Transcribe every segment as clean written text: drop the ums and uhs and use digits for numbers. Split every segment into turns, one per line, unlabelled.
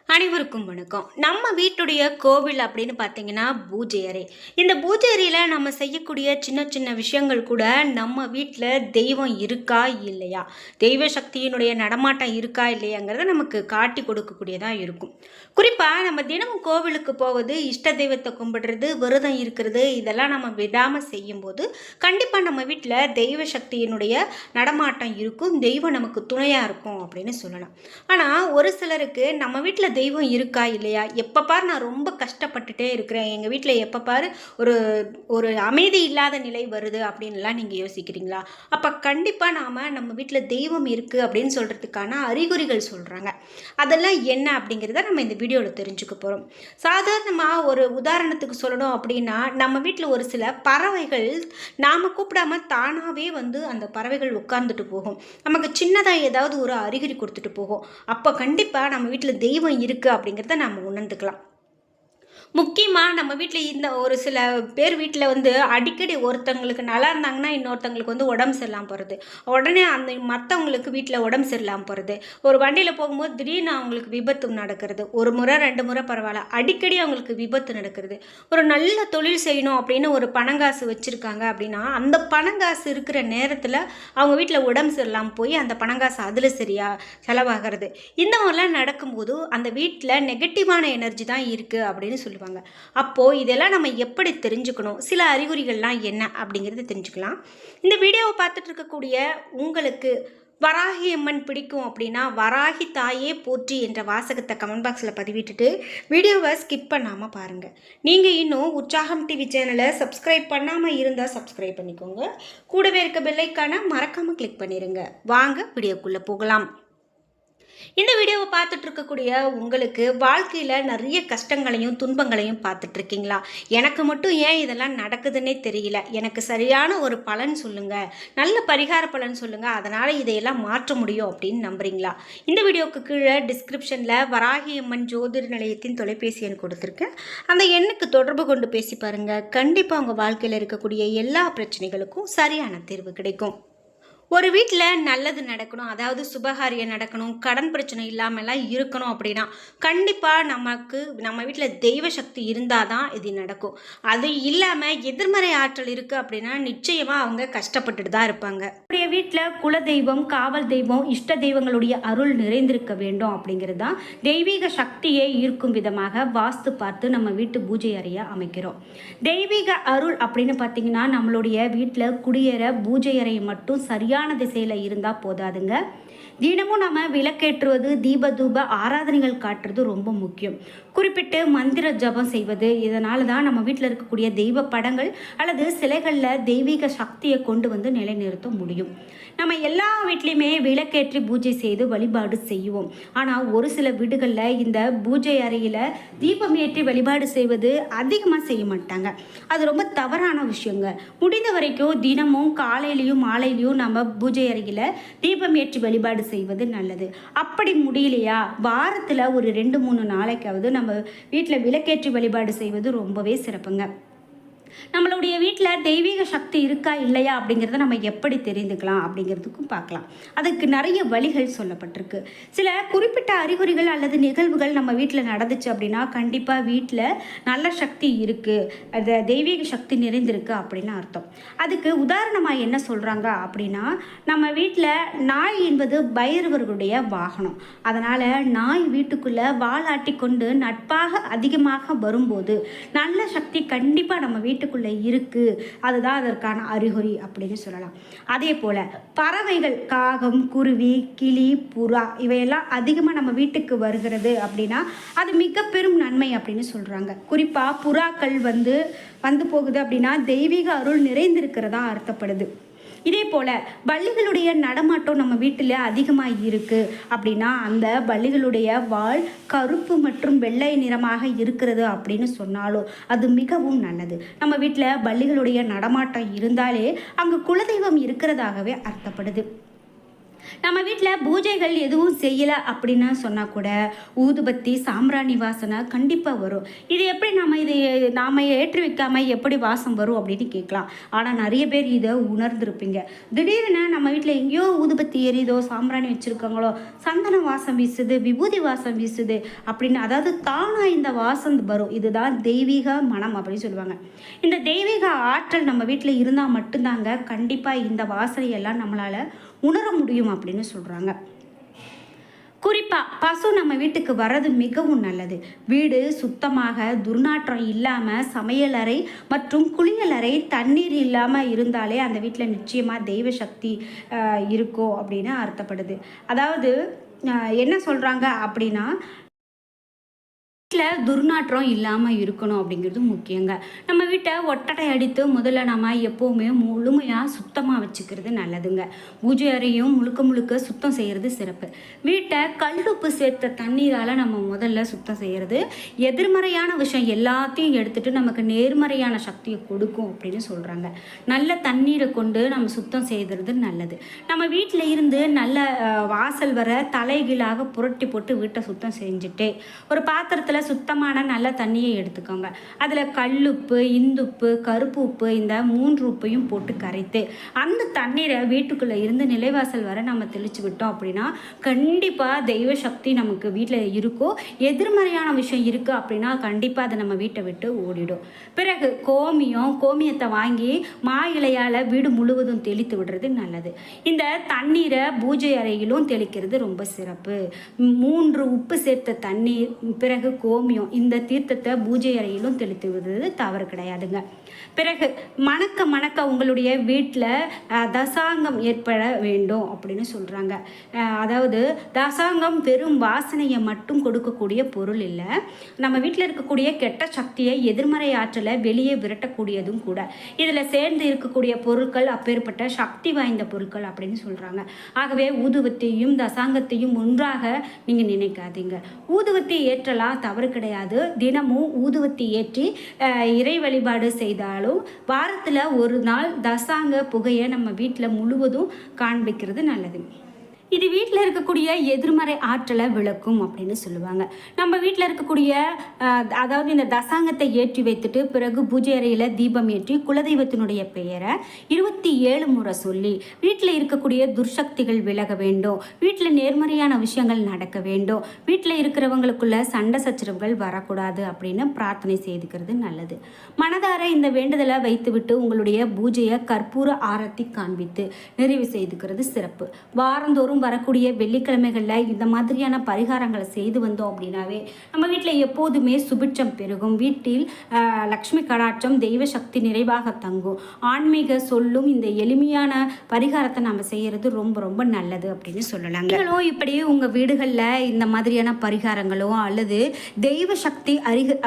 அனைவருக்கும் வணக்கம். நம்ம வீட்டுடைய கோவில் அப்படின்னு பார்த்தீங்கன்னா, பூஜை அறை. இந்த பூஜை அறையில நம்ம செய்யக்கூடிய சின்ன சின்ன விஷயங்கள் கூட நம்ம வீட்ல தெய்வம் இருக்கா? இல்லையா? தெய்வ சக்தியினுடைய நடமாட்டம் இருக்கா? இல்லையாங்கிறத நமக்கு காட்டி கொடுக்கக்கூடியதா இருக்கும். குறிப்பா நம்ம தினமும் கோவிலுக்கு போவது, இஷ்ட தெய்வத்த கும்பிடுறது, விரதம் இருக்கிறது இதெல்லாம் நம்ம விடாம செய்யும்போது, கண்டிப்பா நம்ம வீட்ல தெய்வ சக்தியினுடைய நடமாட்டம் இருக்கும். தெய்வம் நமக்கு துணையா இருக்கும் அப்படின்னு சொல்லலாம். ஆனா, ஒரு சிலருக்கு நம்ம வீட்ல தெய்வம் இருக்கா? இல்லையா? எப்ப பாரு நான் ரொம்ப கஷ்டப்பட்டுட்டே இருக்கிறேன். எங்க வீட்ல எப்ப பாரு ஒரு ஒரு அமைதி இல்லாத நிலை வருது அப்படின்லாம் நீங்க யோசிக்கிறீங்களா? அப்ப கண்டிப்பா நம்ம வீட்ல தெய்வம் இருக்கு அப்படின்னு சொல்றதுக்கான அறிகுறிகள் சொல்றாங்க. அதெல்லாம் என்ன அப்படிங்கிறத நம்ம இந்த வீடியோல தெரிஞ்சுக்க போறோம். சாதாரணமா ஒரு உதாரணத்துக்கு சொல்லணும் அப்படின்னா, நம்ம வீட்ல ஒரு சில பறவைகள் நாம கூப்பிடாம தானாவே வந்து அந்த பறவைகள் உட்கார்ந்துட்டு போகும். நமக்கு சின்னதா ஏதாவது ஒரு அறிகுறி குடுத்துட்டு போகும். அப்ப கண்டிப்பா நம்ம வீட்ல தெய்வம் இருக்கு அப்படிங்கிறத நம்ம உணர்ந்துக்கலாம். முக்கியமா நம்ம வீட்ல இந்த ஒரு சில பேர் வீட்ல வந்து அடிக்கடி ஒருத்தவங்களுக்கு நல்லா இருந்தாங்கன்னா, இன்னொருத்தவங்களுக்கு வந்து உடம்பு சரியில்லாம போறது. உடனே அந்த மத்தவங்களுக்கு வீட்ல உடம்பு சரியில்லாம போறது. ஒரு வண்டியில போகும்போது திடீர்னு அவங்களுக்கு விபத்து நடக்கிறது. 1 முறை, 2 முறை பரவால்ல. அடிக்கடி அவங்களுக்கு விபத்து நடக்கிறது. ஒரு நல்ல தொழில் செய்யணும் அப்படின்னு ஒரு பணங்காசு வச்சிருக்காங்க அப்படின்னா, அந்த பணங்காசு இருக்கிற நேரத்துல அவங்க வீட்ல உடம்பு சரியில்லாம போய் அந்த பணங்காசு அதுல சரியா செலவாகிறது. இந்த மாதிரிலாம் நடக்கும்போது அந்த வீட்ல நெகட்டிவான எனர்ஜி தான் இருக்கு அப்படின்னு சொல்லுவாங்க. அப்போ இதெல்லாம் நம்ம எப்படி தெரிஞ்சுக்கணும்? சில அறிகுறிகள்லாம் என்ன அப்படிங்கிறத தெரிஞ்சுக்கலாம். இந்த வீடியோவை பார்த்துட்டு இருக்கக்கூடிய உங்களுக்கு வராகி அம்மன் பிடிக்கும் அப்படின்னா, வராகி தாயே போற்றி என்ற வாசகத்தை கமெண்ட் பாக்ஸில் பதிவிட்டுட்டு வீடியோவை ஸ்கிப் பண்ணாமல் பாருங்கள். நீங்கள் இன்னும் உற்சாகம் டிவி சேனலை சப்ஸ்கிரைப் பண்ணாமல் இருந்தால் சப்ஸ்கிரைப் பண்ணிக்கோங்க. கூடவே இருக்க பெல்லைக்கான மறக்காமல் கிளிக் பண்ணிடுங்க. வாங்க வீடியோக்குள்ளே போகலாம். இந்த வீடியோவை பார்த்துட்டு இருக்கக்கூடிய உங்களுக்கு வாழ்க்கையில் நிறைய கஷ்டங்களையும் துன்பங்களையும் பார்த்துட்டு இருக்கீங்களா? எனக்கு மட்டும் ஏன் இதெல்லாம் நடக்குதுன்னே தெரியல, எனக்கு சரியான ஒரு பலன் சொல்லுங்கள், நல்ல பரிகார பலன் சொல்லுங்கள், அதனால் இதையெல்லாம் மாற்ற முடியும் அப்படின்னு நம்புறீங்களா? இந்த வீடியோவுக்கு கீழே டிஸ்கிரிப்ஷனில் வராகி அம்மன் ஜோதிட நிலையத்தின் தொலைபேசி எண் கொடுத்துருக்கேன். அந்த எண்ணுக்கு தொடர்பு கொண்டு பேசி பாருங்கள். கண்டிப்பாக உங்கள் வாழ்க்கையில் இருக்கக்கூடிய எல்லா பிரச்சனைகளுக்கும் சரியான தீர்வு கிடைக்கும். ஒரு வீட்டில் நல்லது நடக்கணும், அதாவது சுபகாரியம் நடக்கணும், கடன் பிரச்சனை இல்லாமலாம் இருக்கணும் அப்படின்னா, கண்டிப்பாக நம்ம வீட்டில் தெய்வ சக்தி இருந்தால் தான் இது நடக்கும். அது இல்லாமல் எதிர்மறை ஆற்றல் இருக்குது அப்படின்னா நிச்சயமாக அவங்க கஷ்டப்பட்டுட்டு தான் இருப்பாங்க. நம்முடைய வீட்டில் குலதெய்வம், காவல் தெய்வம், இஷ்ட தெய்வங்களுடைய அருள் நிறைந்திருக்க வேண்டும் அப்படிங்கிறது தான் தெய்வீக சக்தியை ஈர்க்கும் விதமாக வாஸ்து பார்த்து நம்ம வீட்டு பூஜை அறையை அமைக்கிறோம். தெய்வீக அருள் அப்படின்னு பார்த்தீங்கன்னா, நம்மளுடைய வீட்டில் குடியேற பூஜை அறை மட்டும் சரியாக திசையில் இருந்தால் போதாதுங்க. தினமும் நம்ம விளக்கேற்றுவது, தீப தூப ஆராதனைகள் காட்டுறது ரொம்ப முக்கியம். குறிப்பிட்டு மந்திர ஜபம் செய்வது, இதனால தான் நம்ம வீட்டில் இருக்கக்கூடிய தெய்வ படங்கள் அல்லது சிலைகளில் தெய்வீக சக்தியை கொண்டு வந்து நிலைநிறுத்த முடியும். நம்ம எல்லா வீட்லேயுமே விளக்கேற்றி பூஜை செய்து வழிபாடு செய்வோம். ஆனால் ஒரு சில வீடுகளில் இந்த பூஜை அறையில் தீபம் ஏற்றி வழிபாடு செய்வது அதிகமாக செய்ய மாட்டாங்க. அது ரொம்ப தவறான விஷயங்க. முடிந்த வரைக்கும் தினமும் காலையிலையும் மாலையிலையும் நம்ம பூஜை அறையில் தீபம் ஏற்றி வழிபாடு செய்வது நல்லது. அப்படி முடியலையா, வாரத்தில் ஒரு 2-3 நாளைக்காவது நம்ம வீட்டில் விளக்கேற்றி வழிபாடு செய்வது ரொம்பவே சிறப்புங்க. நம்மளுடைய வீட்டில் தெய்வீக சக்தி இருக்கா இல்லையா அப்படிங்கிறத நம்ம எப்படி தெரிந்துக்கலாம் அப்படிங்கிறதுக்கும் பார்க்கலாம். அதுக்கு நிறைய வழிகள் சொல்லப்பட்டிருக்கு. சில குறிப்பிட்ட அறிகுறிகள் அல்லது நிகழ்வுகள் நம்ம வீட்டில் நடந்துச்சு அப்படின்னா கண்டிப்பாக வீட்டில் நல்ல சக்தி இருக்குது, அது தெய்வீக சக்தி நிறைந்திருக்கு அப்படின்னு அர்த்தம். அதுக்கு உதாரணமாக என்ன சொல்கிறாங்க அப்படின்னா, நம்ம வீட்டில் நாய் என்பது பைரவர்களுடைய வாகனம். அதனால் நாய் வீட்டுக்குள்ளே வாலாட்டி கொண்டு நட்பாக அதிகமாக வரும்போது நல்ல சக்தி கண்டிப்பாக நம்ம வீட்டுக்குள்ளே இருக்குது. அதுதான் அதற்கான அறிகுறி அப்படின்னு சொல்லலாம். அதே போல் பறவைகள், காகம், குருவி, கிளி, புறா இவையெல்லாம் அதிகமாக நம்ம வீட்டுக்கு வருகிறது அப்படின்னா அது மிக பெரும் நன்மை அப்படின்னு சொல்கிறாங்க. குறிப்பாக புறாக்கள் வந்து போகுது அப்படின்னா தெய்வீக அருள் நிறைந்திருக்கிறதா அர்த்தப்படுது. இதே போல் பல்லிகளுடைய நடமாட்டம் நம்ம வீட்டில் அதிகமாக இருக்குது அப்படின்னா அந்த பல்லிகளுடைய வால் கருப்பு மற்றும் வெள்ளை நிறமாக இருக்கிறது அப்படின்னு சொன்னாலும் அது மிகவும் நல்லது. நம்ம வீட்டில் பல்லிகளுடைய நடமாட்டம் இருந்தாலே அங்கே குலதெய்வம் இருக்கிறதாகவே அர்த்தப்படுது. நம்ம வீட்டில் பூஜைகள் எதுவும் செய்யலை அப்படின்னு சொன்னால் கூட ஊதுபத்தி சாம்பிராணி வாசனை கண்டிப்பாக வரும். இது எப்படி நாம் ஏற்றி வைக்காமல் எப்படி வாசம் வரும் அப்படின்னு கேட்கலாம். ஆனால் நிறைய பேர் இதை உணர்ந்திருப்பீங்க. திடீர்னு நம்ம வீட்டில் எங்கேயோ ஊதுபத்தி எரியுதோ, சாம்பிராணி வச்சுருக்காங்களோ, சந்தன வாசம் வீசுது, விபூதி வாசம் வீசுது அப்படின்னு, அதாவது தானாக இந்த வாசம் வரும். இதுதான் தெய்வீக மனம் அப்படின்னு சொல்லுவாங்க. இந்த தெய்வீக ஆற்றல் நம்ம வீட்டில் இருந்தால் மட்டும்தாங்க கண்டிப்பாக இந்த வாசனையெல்லாம் நம்மளால் உணர முடியும் அப்படின்னு சொல்கிறாங்க. குறிப்பாக பசு நம்ம வீட்டுக்கு வர்றது மிகவும் நல்லது. வீடு சுத்தமாக துர்நாற்றம் இல்லாமல், சமையலறை மற்றும் குளியலறை தண்ணீர் இல்லாமல் இருந்தாலே அந்த வீட்டில் நிச்சயமாக தெய்வ சக்தி இருக்கும் அப்படின்னு அர்த்தப்படுது. அதாவது என்ன சொல்கிறாங்க அப்படின்னா, வீட்டில் துர்நாற்றம் இல்லாமல் இருக்கணும் அப்படிங்கிறது முக்கியங்க. நம்ம வீட்டை ஒட்டடை அடித்து முதல்ல நம்ம எப்போவுமே முழுமையாக சுத்தமாக வச்சுக்கிறது நல்லதுங்க. பூஜை அறையும் முழுக்க முழுக்க சுத்தம் செய்கிறது சிறப்பு. வீட்டை கல்லுப்பு சேர்த்த தண்ணீரால் நம்ம முதல்ல சுத்தம் செய்கிறது எதிர்மறையான விஷயம் எல்லாத்தையும் எடுத்துகிட்டு நமக்கு நேர்மறையான சக்தியை கொடுக்கும் அப்படின்னு சொல்கிறாங்க. நல்ல தண்ணீரை கொண்டு நம்ம சுத்தம் செய்கிறது நல்லது. நம்ம வீட்டில் இருந்து நல்ல வாசல் வர தலைகீழாக புரட்டி போட்டு வீட்டை சுத்தம் செஞ்சுட்டே ஒரு பாத்திரத்தில் சுத்தமான நல்ல தண்ணியை எடுத்துக்கோங்க. அதில் கல்லுப்பு, இந்துப்பு, கருப்பு உப்பு, இந்த 3 உப்பையும் போட்டு கரைத்து அந்த தண்ணீரை வீட்டுக்குள்ளே இருந்து நிலைவாசல் வர நம்ம தெளித்து விட்டோம் அப்படின்னா கண்டிப்பாக தெய்வ சக்தி நமக்கு வீட்டில் இருக்கும். எதிர்மறையான விஷயம் இருக்குது அப்படின்னா கண்டிப்பாக அதை நம்ம வீட்டை விட்டு ஓடிடும். பிறகு கோமியத்தை வாங்கி மா இலையால் வீடு முழுவதும் தெளித்து விடுறது நல்லது. இந்த தண்ணீரை பூஜை அறையிலும் தெளிக்கிறது ரொம்ப சிறப்பு. 3 உப்பு சேர்த்த தண்ணீர், பிறகு கோமியம், இந்த தீர்த்தத்தை பூஜை அறையிலும் தெளித்து விடுறது தவறு கிடையாதுங்க. பிறகு மணக்க உங்களுடைய வீட்டில் தசாங்கம் ஏற்பட வேண்டும் அப்படின்னு சொல்கிறாங்க. அதாவது தசாங்கம் வெறும் வாசனையை மட்டும் கொடுக்கக்கூடிய பொருள் இல்லை, நம்ம வீட்டில் இருக்கக்கூடிய கெட்ட சக்தியை, எதிர்மறை ஆற்றலை வெளியே விரட்டக்கூடியதும் கூட. இதில் சேர்ந்து இருக்கக்கூடிய பொருட்கள் அப்பேற்பட்ட சக்தி வாய்ந்த பொருட்கள் அப்படின்னு சொல்கிறாங்க. ஆகவே ஊதுவத்தியையும் தசாங்கத்தையும் ஒன்றாக நீங்கள் நினைக்காதீங்க. ஊதுவத்தி ஏற்றலாம், தவறு கிடையாது. தினமும் ஊதுவத்தி ஏற்றி இறை வழிபாடு செய்தாலும் வாரத்தில் ஒரு நாள் தசாங்க புகையை நம்ம வீட்டில் முழுவதும் காண்பிக்கிறது நல்லது. இது வீட்டில் இருக்கக்கூடிய எதிர்மறை ஆற்றலை விளக்கும் அப்படின்னு சொல்லுவாங்க. நம்ம வீட்டில் இருக்கக்கூடிய அதாவது இந்த தசாங்கத்தை ஏற்றி வைத்துட்டு பிறகு பூஜை அறையில் தீபம் ஏற்றி குலதெய்வத்தினுடைய பெயரை 27 முறை சொல்லி வீட்டில் இருக்கக்கூடிய துர்சக்திகள் விலக வேண்டும், வீட்டில் நேர்மறையான விஷயங்கள் நடக்க வேண்டும், வீட்டில் இருக்கிறவங்களுக்குள்ள சண்டை சச்சரவுகள் வரக்கூடாது அப்படின்னு பிரார்த்தனை செய்துக்கிறது நல்லது. மனதார இந்த வேண்டுதலை வைத்துவிட்டு உங்களுடைய பூஜையை கற்பூர ஆரத்தி காண்பித்து நிறைவு செய்துக்கிறது சிறப்பு. வாரந்தோறும் வரக்கூடிய வெள்ளிக்கிழமைகளில் இந்த மாதிரியான பரிகாரங்களை செய்து வந்தோம் அப்படின்னாவே நம்ம வீட்டில் எப்போதுமே சுபிட்சம் பெருகும். வீட்டில் லக்ஷ்மி கடாட்சம், தெய்வ சக்தி நிறைவாக தங்கும். ஆன்மீக சொல்லும் இந்த எளிமையான பரிகாரத்தை நம்ம செய்கிறது ரொம்ப ரொம்ப நல்லது அப்படின்னு சொல்லலாங்க. நீங்களும் இப்படி உங்கள் வீடுகளில் இந்த மாதிரியான பரிகாரங்களோ அல்லது தெய்வ சக்தி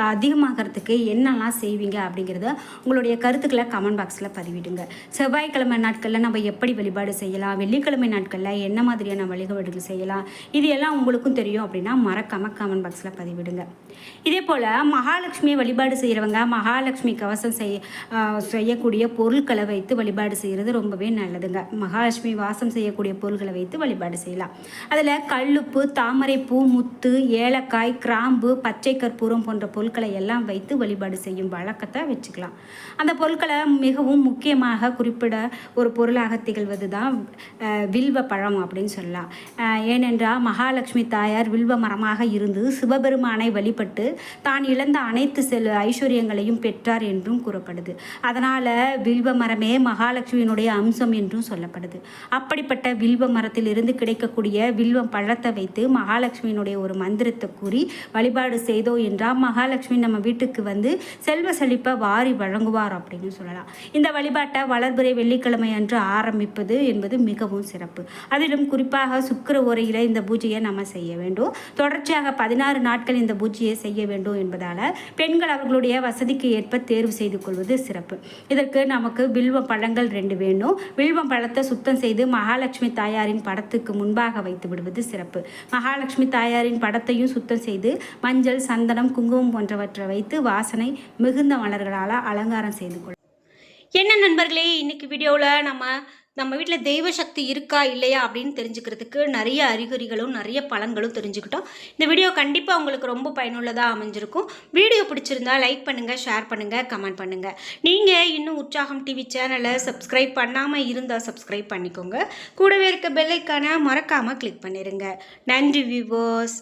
அதிகமாகிறதுக்கு என்னெல்லாம் செய்வீங்க அப்படிங்கிறத உங்களுடைய கருத்துக்களை கமெண்ட் பாக்ஸில் பதிவிடுங்க. செவ்வாய்க்கிழமை நாட்களில் நம்ம எப்படி வழிபாடு செய்யலாம், வெள்ளிக்கிழமை நாட்களில் என்ன மாதிரியான வழிபாடுகள் செய்யலாம், இது எல்லாம் உங்களுக்கும் தெரியும் அப்படின்னா மறக்காம கமெண்ட் பாக்ஸில் பதிவிடுங்க. இதே போல் மகாலட்சுமியை வழிபாடு செய்கிறவங்க மகாலட்சுமி கவசம் செய்யக்கூடிய பொருட்களை வைத்து வழிபாடு செய்கிறது ரொம்பவே நல்லதுங்க. மகாலட்சுமி வாசம் செய்யக்கூடிய பொருட்களை வைத்து வழிபாடு செய்யலாம். அதில் கல்லுப்பு, தாமரைப்பூ, முத்து, ஏலக்காய், கிராம்பு, பச்சை கற்பூரம் போன்ற பொருட்களை எல்லாம் வைத்து வழிபாடு செய்யும் வழக்கத்தை வச்சுக்கலாம். அந்த பொருட்களை மிகவும் முக்கியமாக குறிப்பிட ஒரு பொருளாக திகழ்வது தான் வில்வ பழம் அப்படின்னு சொல்லலாம். ஏனென்றால் மகாலட்சுமி தாயார் வில்வ மரமாக இருந்து சிவபெருமானை வழிபட்டு தான் இழந்த அனைத்து ஐஸ்வர்யங்களையும் பெற்றார் என்றும் கூறப்படுது. அதனால் வில்வ மரமே மகாலட்சுமியினுடைய அம்சம் என்றும் சொல்லப்படுது. அப்படிப்பட்ட வில்வ மரத்தில் இருந்து கிடைக்கக்கூடிய வில்வ பழத்தை வைத்து மகாலட்சுமியினுடைய ஒரு மந்திரத்தை கூறி வழிபாடு செய்தோம் என்றால் மகாலட்சுமி நம்ம வீட்டுக்கு வந்து செல்வ செழிப்பை வாரி வழங்குவார் அப்படின்னு சொல்லலாம். இந்த வழிபாட்டை வளர்பிறை வெள்ளிக்கிழமை அன்று ஆரம்பிப்பது என்பது மிகவும் சிறப்பு. அதிலும் குறிப்பாக சுக்கிர ஓரையில் இந்த பூஜையை நம்ம செய்ய வேண்டும். தொடர்ச்சியாக 16 நாட்கள் இந்த பூஜையை செய்ய வேண்டும் என்பதால் பெண்கள் அவர்களுடைய வசதிக்கு ஏற்ப தேர்வு செய்து கொள்வது சிறப்பு. இதற்கு நமக்கு வில்வ பழங்கள் 2 வேண்டும். வில்வம் பழத்தை சுத்தம் செய்து மகாலட்சுமி தாயாரின் படத்துக்கு முன்பாக வைத்து விடுவது சிறப்பு. மகாலட்சுமி தாயாரின் படத்தையும் சுத்தம் செய்து மஞ்சள், சந்தனம், குங்குமம் போன்றவற்றை வைத்து வாசனை மிகுந்த மலர்களால் அலங்காரம் செய்து கொள்ளும். என்ன நண்பர்களே, இன்னைக்கு வீடியோவில் நம்ம நம்ம வீட்டில் தெய்வ சக்தி இருக்கா இல்லையா அப்படின்னு தெரிஞ்சுக்கிறதுக்கு நிறைய அறிகுறிகளும் நிறைய பலன்களும் தெரிஞ்சுக்கிட்டோம். இந்த வீடியோ கண்டிப்பாக உங்களுக்கு ரொம்ப பயனுள்ளதாக அமைஞ்சிருக்கும். வீடியோ பிடிச்சிருந்தா லைக் பண்ணுங்கள், ஷேர் பண்ணுங்கள், கமெண்ட் பண்ணுங்கள். நீங்கள் இன்னும் உற்சாகம் டிவி சேனலை சப்ஸ்கிரைப் பண்ணாமல் இருந்தால் சப்ஸ்கிரைப் பண்ணிக்கோங்க. கூடவே இருக்க பெல் ஐக்கானை மறக்காமல் கிளிக் பண்ணிடுங்க. நன்றி வியூவர்ஸ்.